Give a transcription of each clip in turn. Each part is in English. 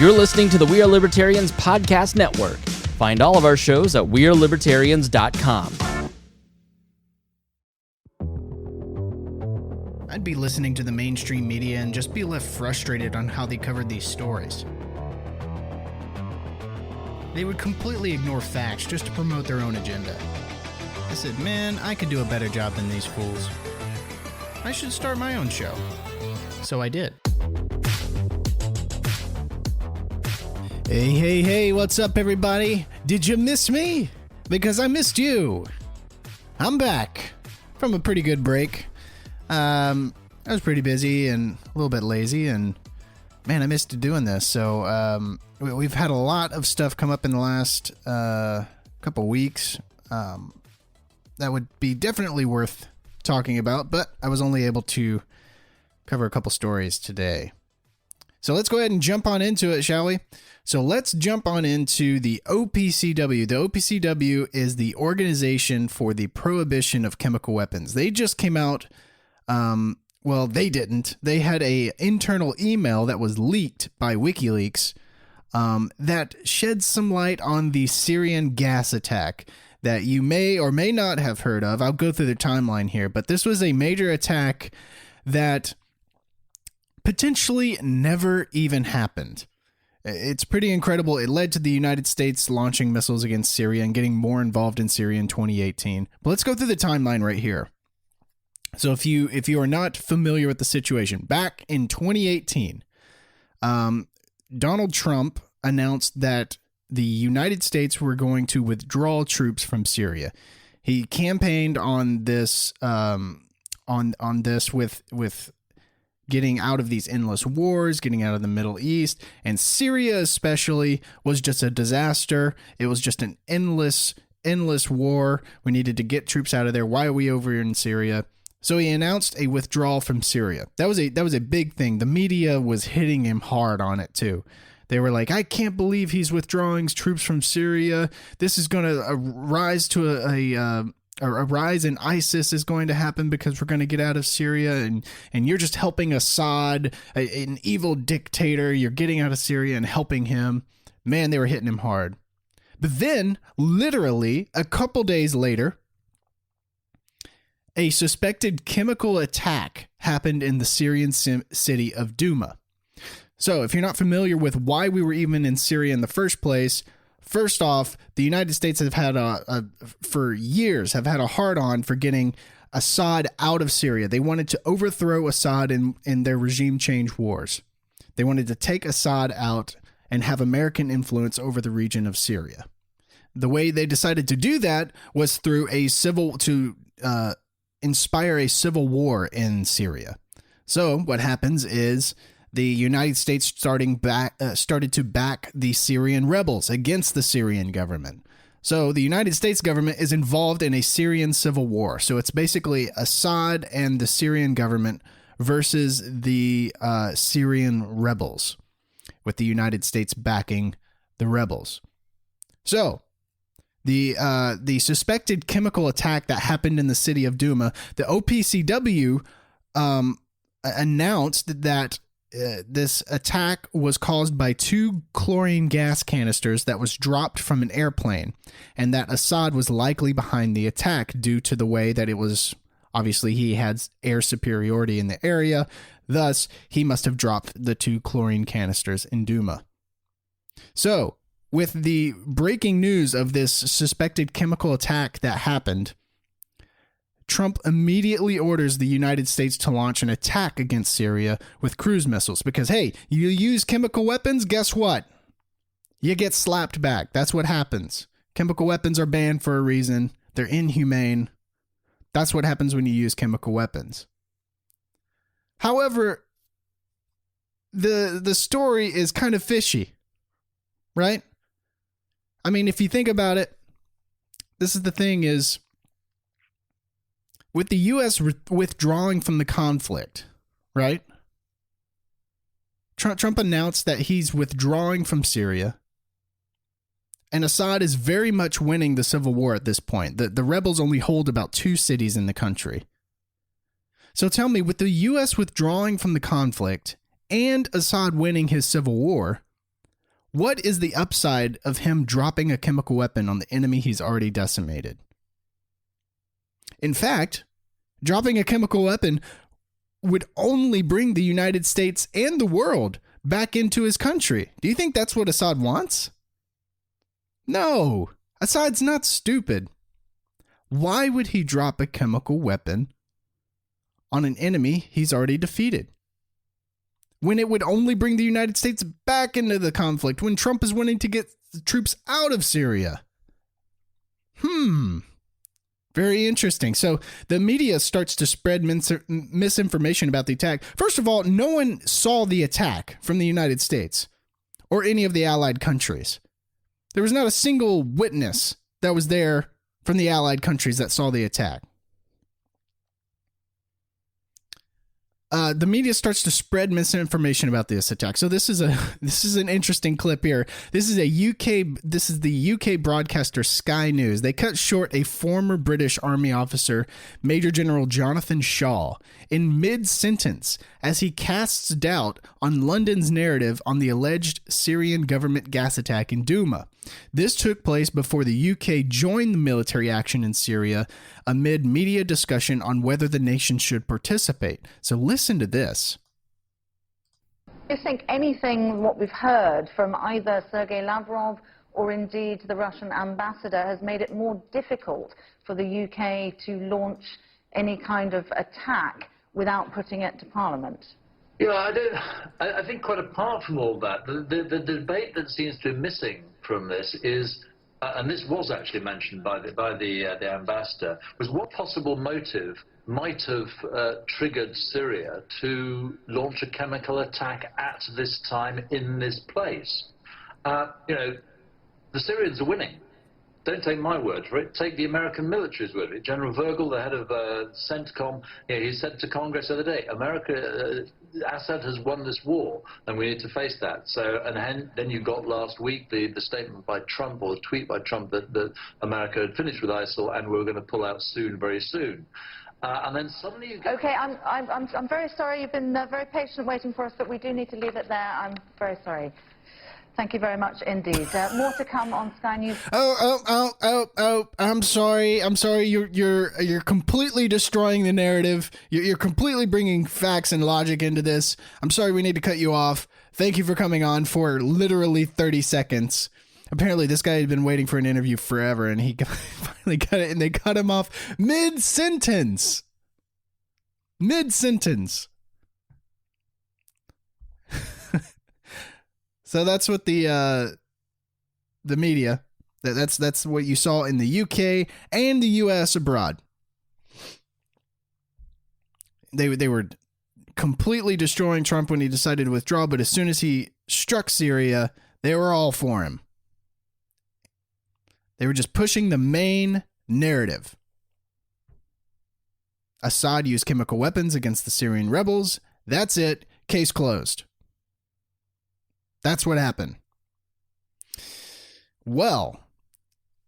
You're listening to the We Are Libertarians podcast network. Find all of our shows at wearelibertarians.com. I'd be listening to the mainstream media and just be left frustrated on how they covered these stories. They would completely ignore facts just to promote their own agenda. I said, man, I could do a better job than these fools. I should start my own show. So I did. Hey, what's up, everybody? Did you miss me? Because I missed you. I'm back from a pretty good break. I was pretty busy and a little bit lazy, and man, I missed doing this. So we've had a lot of stuff come up in the last couple weeks that would be definitely worth talking about, but I was only able to cover a couple stories today. So let's go ahead and jump on into it, shall we? So let's jump on into the OPCW. The OPCW is the Organization for the Prohibition of Chemical Weapons. They just came out, well, they didn't. They had an internal email that was leaked by WikiLeaks that sheds some light on the Syrian gas attack that you may or may not have heard of. I'll go through the timeline here, but this was a major attack that potentially never even happened. It's pretty incredible. It led to the United States launching missiles against Syria and getting more involved in Syria in 2018. But let's go through the timeline right here. So if you are not familiar with the situation, back in 2018, Donald Trump announced that the United States were going to withdraw troops from Syria. He campaigned on this on this with getting out of these endless wars, getting out of the Middle East, and Syria especially was just a disaster. It was just an endless war. We needed to get troops out of there. Why are we over here in Syria? So he announced a withdrawal from Syria. That was a big thing. The media was hitting him hard on it too. They were like, I can't believe he's withdrawing troops from Syria. This is going to rise to a rise in ISIS is going to happen because we're going to get out of Syria, and you're just helping Assad, an evil dictator. You're getting out of Syria and helping him. Man, they were hitting him hard. But then, literally, a couple days later, a suspected chemical attack happened in the Syrian city of Douma. So, if you're not familiar with why we were even in Syria in the first place, first off, the United States have had for years have had a hard-on for getting Assad out of Syria. They wanted to overthrow Assad in their regime change wars. They wanted to take Assad out and have American influence over the region of Syria. The way they decided to do that was through inspire a civil war in Syria. So what happens is the United States started to back the Syrian rebels against the Syrian government. So the United States government is involved in a Syrian civil war. So it's basically Assad and the Syrian government versus the Syrian rebels, with the United States backing the rebels. So the suspected chemical attack that happened in the city of Douma, the OPCW announced that this attack was caused by 2 chlorine gas canisters that was dropped from an airplane, and that Assad was likely behind the attack due to the way that it was. Obviously, he had air superiority in the area, thus he must have dropped the 2 chlorine canisters in Douma. So, with the breaking news of this suspected chemical attack that happened, Trump immediately orders the United States to launch an attack against Syria with cruise missiles because, hey, you use chemical weapons, guess what? You get slapped back. That's what happens. Chemical weapons are banned for a reason. They're inhumane. That's what happens when you use chemical weapons. However, the story is kind of fishy, right? I mean, if you think about it, this is the thing is, with the U.S. withdrawing from the conflict, right? Trump announced that he's withdrawing from Syria, and Assad is very much winning the civil war at this point. The rebels only hold about 2 cities in the country. So tell me, with the U.S. withdrawing from the conflict and Assad winning his civil war, What is the upside of him dropping a chemical weapon on the enemy he's already decimated? In fact, dropping a chemical weapon would only bring the United States and the world back into his country. Do you think that's what Assad wants? No, Assad's not stupid. Why would he drop a chemical weapon on an enemy he's already defeated, when it would only bring the United States back into the conflict, when Trump is wanting to get the troops out of Syria? Very interesting. So the media starts to spread misinformation about the attack. First of all, no one saw the attack from the United States or any of the allied countries. There was not a single witness that was there from the allied countries that saw the attack. The media starts to spread misinformation about this attack. So this is an interesting clip here. This is the UK broadcaster Sky News. They cut short a former British Army officer, Major General Jonathan Shaw, in mid-sentence as he casts doubt on London's narrative on the alleged Syrian government gas attack in Douma. This took place before the UK joined the military action in Syria amid media discussion on whether the nation should participate. So listen to this. Do you think anything what we've heard from either Sergei Lavrov or indeed the Russian ambassador has made it more difficult for the UK to launch any kind of attack without putting it to Parliament? Yeah, I think quite apart from all that, the debate that seems to be missing from this is, and this was actually mentioned by the ambassador, was what possible motive might have triggered Syria to launch a chemical attack at this time in this place. The Syrians are winning. Don't take my word for it. Take the American military's word for it. General Virgil, the head of CENTCOM, he said to Congress the other day, Assad has won this war, and we need to face that. So, and then you got last week the statement by Trump, or the tweet by Trump, that America had finished with ISIL and we were going to pull out soon, very soon. And then suddenly you get... Okay, I'm very sorry. You've been very patient waiting for us, but we do need to leave it there. I'm very sorry. Thank you very much indeed. More to come on Sky News. I'm sorry. You're completely destroying the narrative. You're completely bringing facts and logic into this. I'm sorry, we need to cut you off. Thank you for coming on for literally 30 seconds. Apparently this guy had been waiting for an interview forever, and he finally got it, and they cut him off mid-sentence. So that's what the media, that's what you saw in the UK and the US abroad. They were completely destroying Trump when he decided to withdraw, but as soon as he struck Syria, they were all for him. They were just pushing the main narrative. Assad used chemical weapons against the Syrian rebels. That's it. Case closed. That's what happened. Well,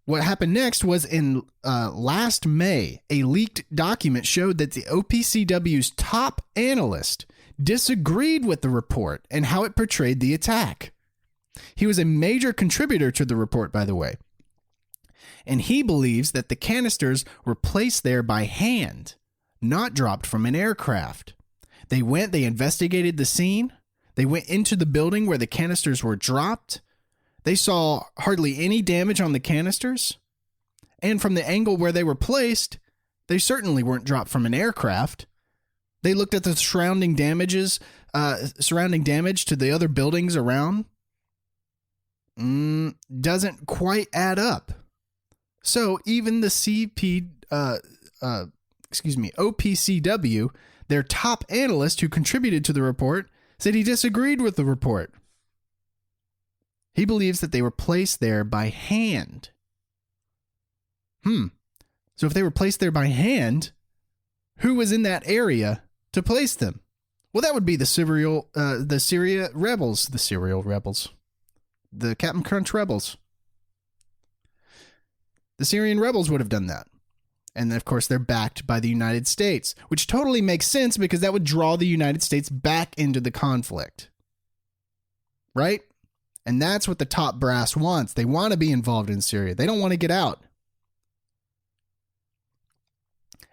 what happened next was in last May, a leaked document showed that the OPCW's top analyst disagreed with the report and how it portrayed the attack. He was a major contributor to the report, by the way. And he believes that the canisters were placed there by hand, not dropped from an aircraft. They investigated the scene. They went into the building where the canisters were dropped. They saw hardly any damage on the canisters. And from the angle where they were placed, they certainly weren't dropped from an aircraft. They looked at the surrounding damage to the other buildings around. Doesn't quite add up. So even the OPCW, their top analyst who contributed to the report, said he disagreed with the report. He believes that they were placed there by hand. So if they were placed there by hand, who was in that area to place them? Well, that would be the Syria rebels. The Captain Crunch rebels. The Syrian rebels would have done that. And of course, they're backed by the United States, which totally makes sense because that would draw the United States back into the conflict. Right? And that's what the top brass wants. They want to be involved in Syria. They don't want to get out.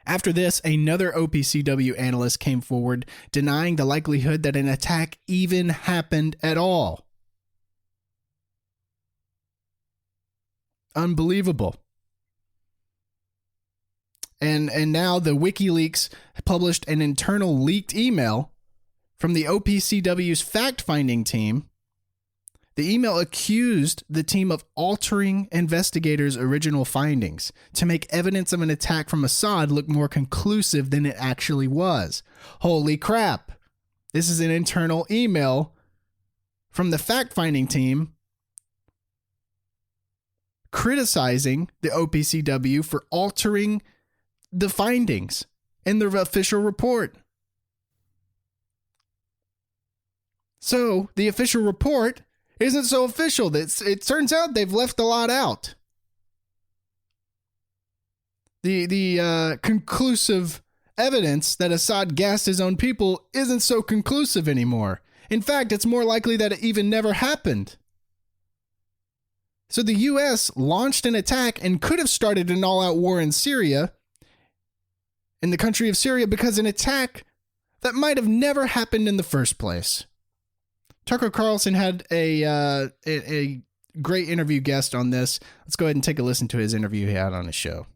After this, another OPCW analyst came forward denying the likelihood that an attack even happened at all. Unbelievable. And now the WikiLeaks published an internal leaked email from the OPCW's fact-finding team. The email accused the team of altering investigators' original findings to make evidence of an attack from Assad look more conclusive than it actually was. Holy crap. This is an internal email from the fact-finding team criticizing the OPCW for altering the findings in the official report. So the official report isn't so official. It turns out they've left a lot out. The conclusive evidence that Assad gassed his own people isn't so conclusive anymore. In fact, it's more likely that it even never happened. So the U.S. launched an attack and could have started an all-out war in Syria, in the country of Syria, because an attack that might have never happened in the first place. Tucker Carlson had a great interview guest on this. Let's go ahead and take a listen to his interview he had on his show.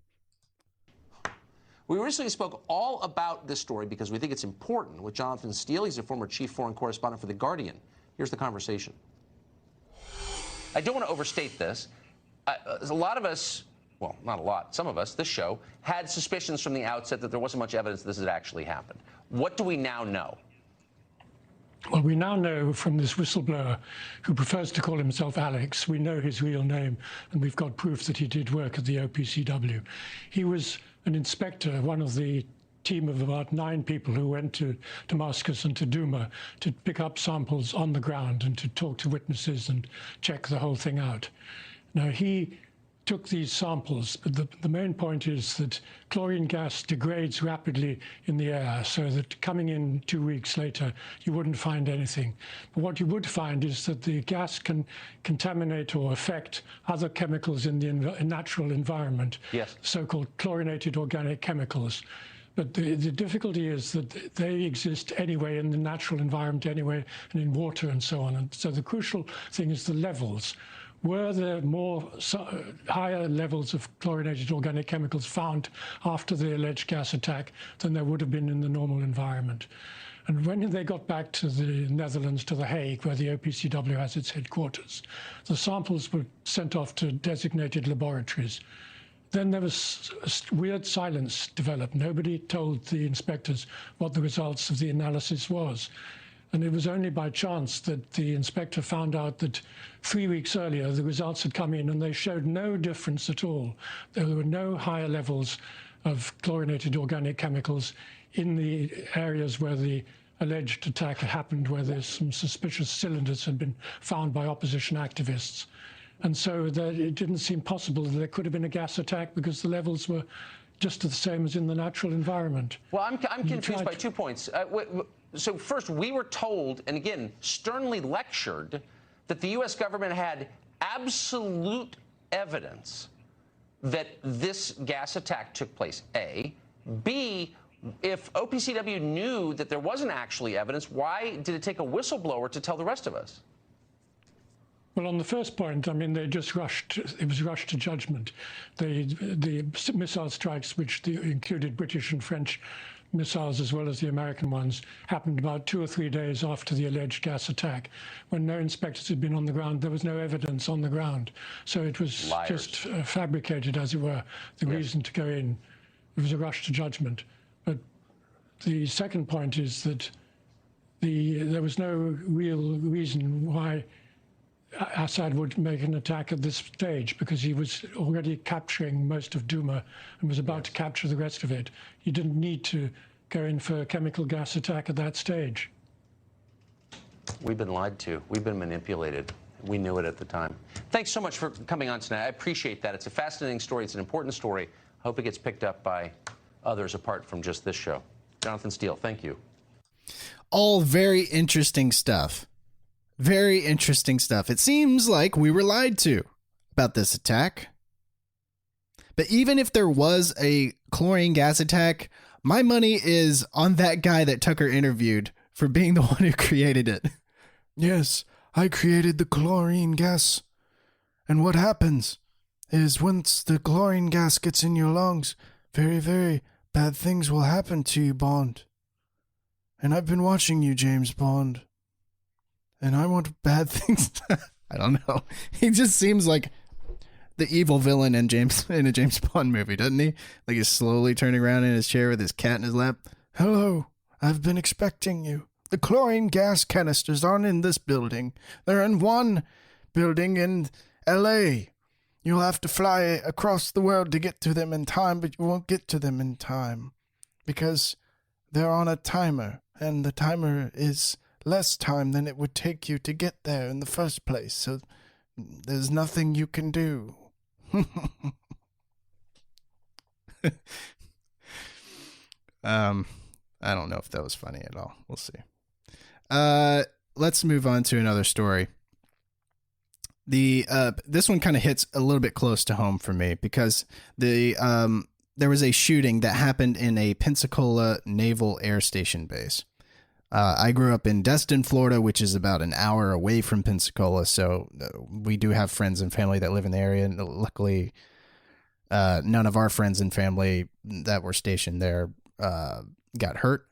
We originally spoke all about this story because we think it's important with Jonathan Steele. He's a former chief foreign correspondent for The Guardian. Here's the conversation. I don't want to overstate this. A lot of us, well, not a lot, some of us, this show, had suspicions from the outset that there wasn't much evidence this had actually happened. What do we now know? Well, we now know from this whistleblower who prefers to call himself Alex, we know his real name, and we've got proof that he did work at the OPCW. He was an inspector, one of the team of about 9 people who went to Damascus and to Duma to pick up samples on the ground and to talk to witnesses and check the whole thing out. Now, he took these samples, but the main point is that chlorine gas degrades rapidly in the air, so that coming in 2 weeks later, you wouldn't find anything. But what you would find is that the gas can contaminate or affect other chemicals in the natural environment, yes, so-called chlorinated organic chemicals. But the difficulty is that they exist anyway in the natural environment anyway, and in water and so on. And so the crucial thing is the levels. Were there higher levels of chlorinated organic chemicals found after the alleged gas attack than there would have been in the normal environment? And when they got back to the Netherlands, to The Hague, where the OPCW has its headquarters, the samples were sent off to designated laboratories. Then there was a weird silence developed. Nobody told the inspectors what the results of the analysis was. And it was only by chance that the inspector found out that 3 weeks earlier the results had come in and they showed no difference at all. There were no higher levels of chlorinated organic chemicals in the areas where the alleged attack had happened, where there's some suspicious cylinders had been found by opposition activists. And so it didn't seem possible that there could have been a gas attack because the levels were just the same as in the natural environment. Well, I'm confused by 2 points. So first, we were told, and again, sternly lectured, that the U.S. government had absolute evidence that this gas attack took place, A. B, if OPCW knew that there wasn't actually evidence, why did it take a whistleblower to tell the rest of us? Well, on the first point, I mean, they just rushed. It was rushed to judgment. The missile strikes, which included British and French missiles as well as the American ones, happened about 2 or 3 days after the alleged gas attack, when no inspectors had been on the ground. There was no evidence on the ground, so it was just fabricated, as it were. The reason to go in, it was a rush to judgment. But the second point is that there was no real reason why Assad would make an attack at this stage, because he was already capturing most of Duma and was about to capture the rest of it. He didn't need to go in for a chemical gas attack at that stage. We've been lied to. We've been manipulated. We knew it at the time. Thanks so much for coming on tonight. I appreciate that. It's a fascinating story. It's an important story. I hope it gets picked up by others apart from just this show. Jonathan Steele, thank you. All very interesting stuff. Very interesting stuff. It seems like we were lied to about this attack. But even if there was a chlorine gas attack, my money is on that guy that Tucker interviewed for being the one who created it. Yes, I created the chlorine gas. And what happens is once the chlorine gas gets in your lungs, very, very bad things will happen to you, Bond. And I've been watching you, James Bond. And I want bad things. I don't know. He just seems like the evil villain in a James Bond movie, doesn't he? Like he's slowly turning around in his chair with his cat in his lap. Hello, I've been expecting you. The chlorine gas canisters aren't in this building. They're in one building in L.A. You'll have to fly across the world to get to them in time, but you won't get to them in time because they're on a timer, and the timer is less time than it would take you to get there in the first place, so there's nothing you can do. I don't know if that was funny at all. We'll see. Let's move on to another story. This one kind of hits a little bit close to home for me because there was a shooting that happened in a Pensacola Naval Air Station base. I grew up in Destin, Florida, which is about an hour away from Pensacola. So we do have friends and family that live in the area. And luckily, none of our friends and family that were stationed there got hurt,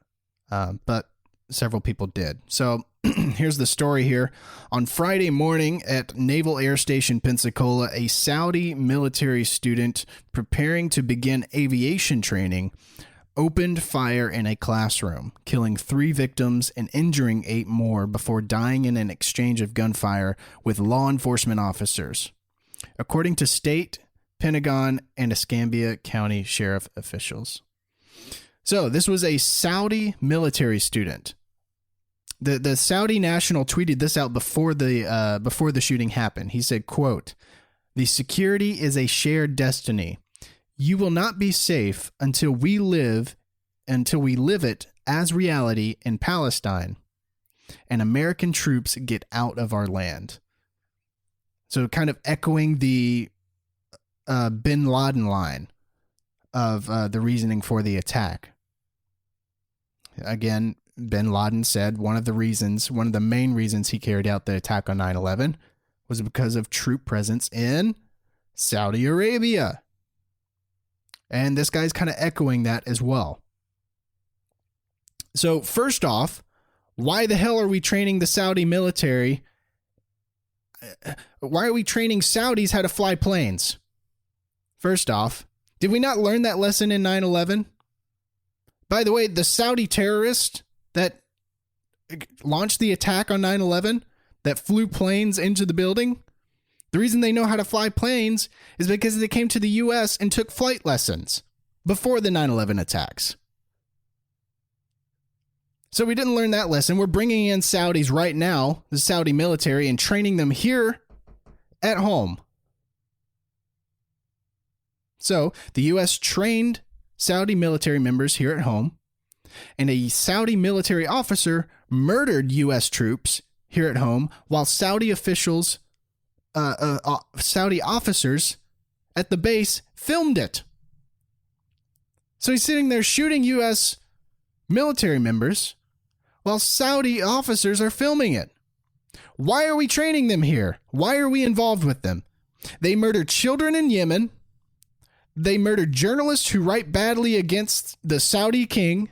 but several people did. So here's the story here. On Friday morning at Naval Air Station Pensacola, a Saudi military student preparing to begin aviation training opened fire in a classroom, killing 3 victims and injuring 8 more before dying in an exchange of gunfire with law enforcement officers, according to state, Pentagon, and Escambia County sheriff officials. So this was a Saudi military student. The Saudi national tweeted this out before the shooting happened. He said, quote, "The security is a shared destiny. You will not be safe until we live it as reality in Palestine and American troops get out of our land." So kind of echoing the bin Laden line of the reasoning for the attack. Again, bin Laden said one of the main reasons he carried out the attack on 9/11 was because of troop presence in Saudi Arabia. And this guy's kind of echoing that as well. So first off, why the hell are we training the Saudi military? Why are we training Saudis how to fly planes? First off, did we not learn that lesson in 9/11? By the way, the Saudi terrorist that launched the attack on 9/11, that flew planes into the building, the reason they know how to fly planes is because they came to the U.S. and took flight lessons before the 9/11 attacks. So we didn't learn that lesson. We're bringing in Saudis right now, the Saudi military, and training them here at home. So the U.S. trained Saudi military members here at home, and a Saudi military officer murdered U.S. troops here at home while Saudi officials, Saudi officers at the base filmed it. So he's sitting there shooting U.S. military members while Saudi officers are filming it. Why are we training them here? Why are we involved with them? They murdered children in Yemen. They murdered journalists who write badly against the Saudi king.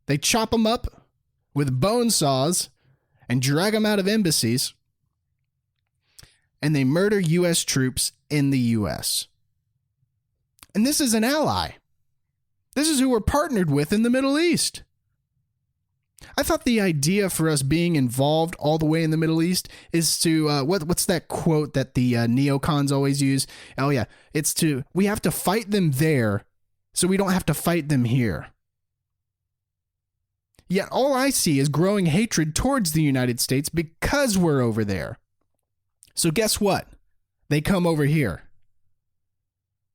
They chop them up with bone saws and drag them out of embassies. And they murder U.S. troops in the U.S. And this is an ally. This is who we're partnered with in the Middle East. I thought the idea for us being involved all the way in the Middle East is to, what's that quote that the neocons always use? Oh yeah, we have to fight them there so we don't have to fight them here. Yet all I see is growing hatred towards the United States because we're over there. So guess what? They come over here.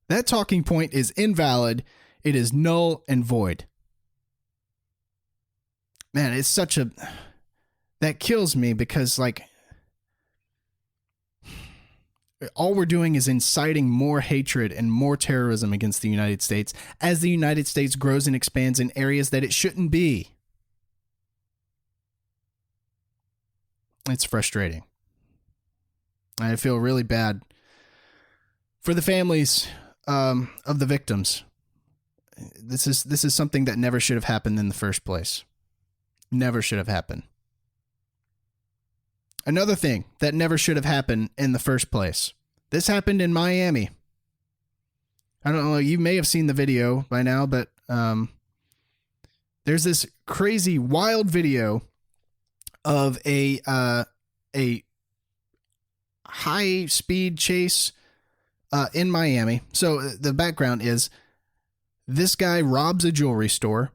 That talking point is invalid. It is null and void. Man, it's such a... that kills me, because like all we're doing is inciting more hatred and more terrorism against the United States as the United States grows and expands in areas that it shouldn't be. It's frustrating. I feel really bad for the families of the victims. This is something that never should have happened in the first place. Never should have happened. Another thing that never should have happened in the first place. This happened in Miami. I don't know, you may have seen the video by now, but there's this crazy, wild video of a high-speed chase in Miami. So the background is this guy robs a jewelry store,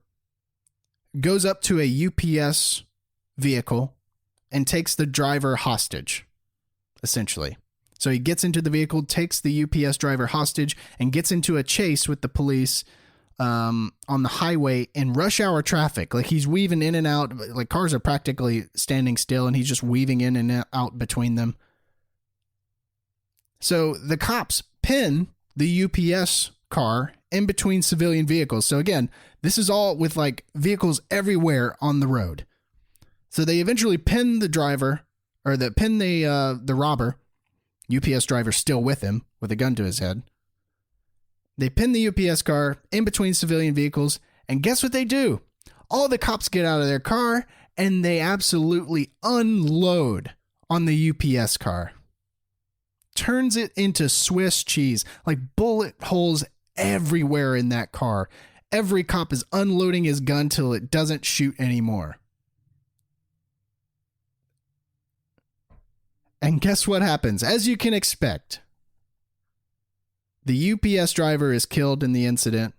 goes up to a UPS vehicle, and takes the driver hostage, essentially. So he gets into the vehicle, takes the UPS driver hostage, and gets into a chase with the police on the highway in rush hour traffic. Like he's weaving in and out, like cars are practically standing still, and he's just weaving in and out between them. So the cops pin the UPS car in between civilian vehicles. So again, this is all with like vehicles everywhere on the road. So they eventually pin the driver, or pin the robber, UPS driver still with him, with a gun to his head. They pin the UPS car in between civilian vehicles, and guess what they do? All the cops get out of their car, and they absolutely unload on the UPS car. Turns it into Swiss cheese, like bullet holes everywhere in that car. Every cop is unloading his gun till it doesn't shoot anymore. And guess what happens? As you can expect, the UPS driver is killed in the incident,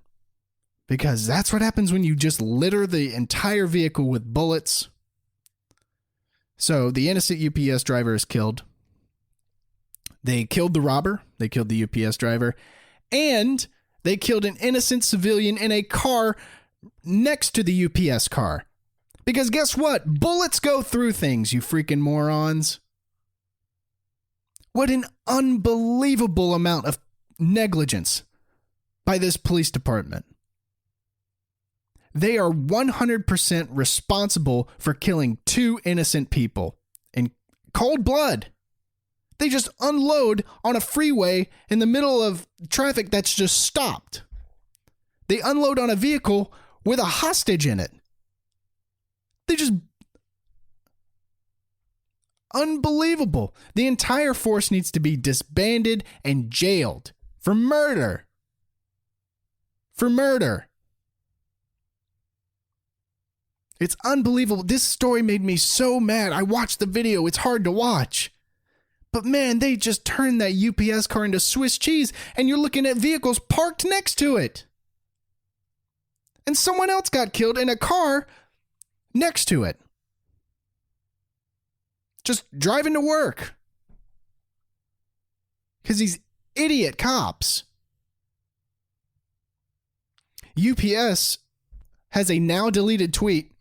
because that's what happens when you just litter the entire vehicle with bullets. So the innocent UPS driver is killed. They killed the robber, they killed the UPS driver, and they killed an innocent civilian in a car next to the UPS car. Because guess what? Bullets go through things, you freaking morons. What an unbelievable amount of negligence by this police department. They are 100% responsible for killing 2 innocent people in cold blood. They just unload on a freeway in the middle of traffic that's just stopped. They unload on a vehicle with a hostage in it. They just... Unbelievable. The entire force needs to be disbanded and jailed for murder. For murder. It's unbelievable. This story made me so mad. I watched the video. It's hard to watch. But man, they just turned that UPS car into Swiss cheese, and you're looking at vehicles parked next to it. And someone else got killed in a car next to it. Just driving to work. Because these idiot cops. UPS has a now deleted tweet.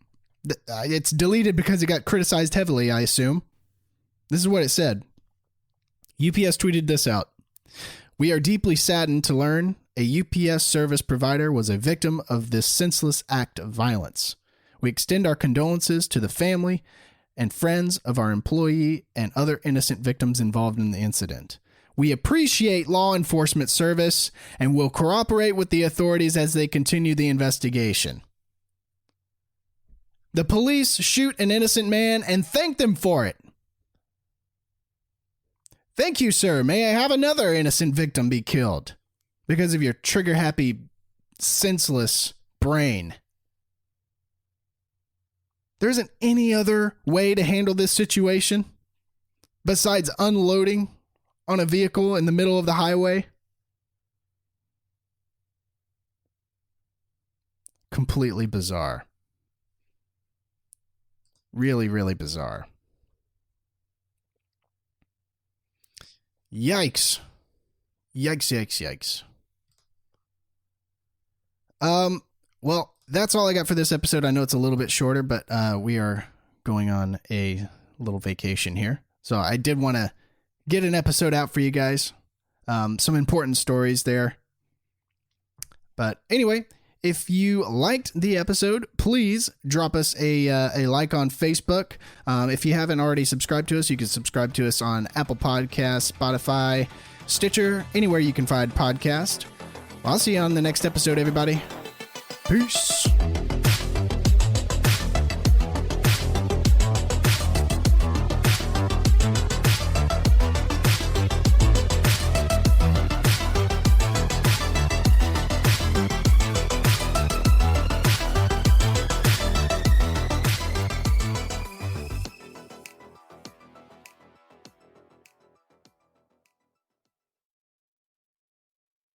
It's deleted because it got criticized heavily, I assume. This is what it said. UPS tweeted this out. We are deeply saddened to learn a UPS service provider was a victim of this senseless act of violence. We extend our condolences to the family and friends of our employee and other innocent victims involved in the incident. We appreciate law enforcement service and will cooperate with the authorities as they continue the investigation. The police shoot an innocent man and thank them for it. Thank you, sir. May I have another innocent victim be killed because of your trigger-happy, senseless brain. There isn't any other way to handle this situation besides unloading on a vehicle in the middle of the highway. Completely bizarre. Really, really bizarre. Yikes. Yikes. Well, that's all I got for this episode. I know it's a little bit shorter, but we are going on a little vacation here. So I did want to get an episode out for you guys. Some important stories there. But anyway, if you liked the episode, please drop us a like on Facebook. If you haven't already subscribed to us, you can subscribe to us on Apple Podcasts, Spotify, Stitcher, anywhere you can find podcast. Well, I'll see you on the next episode, everybody. Peace.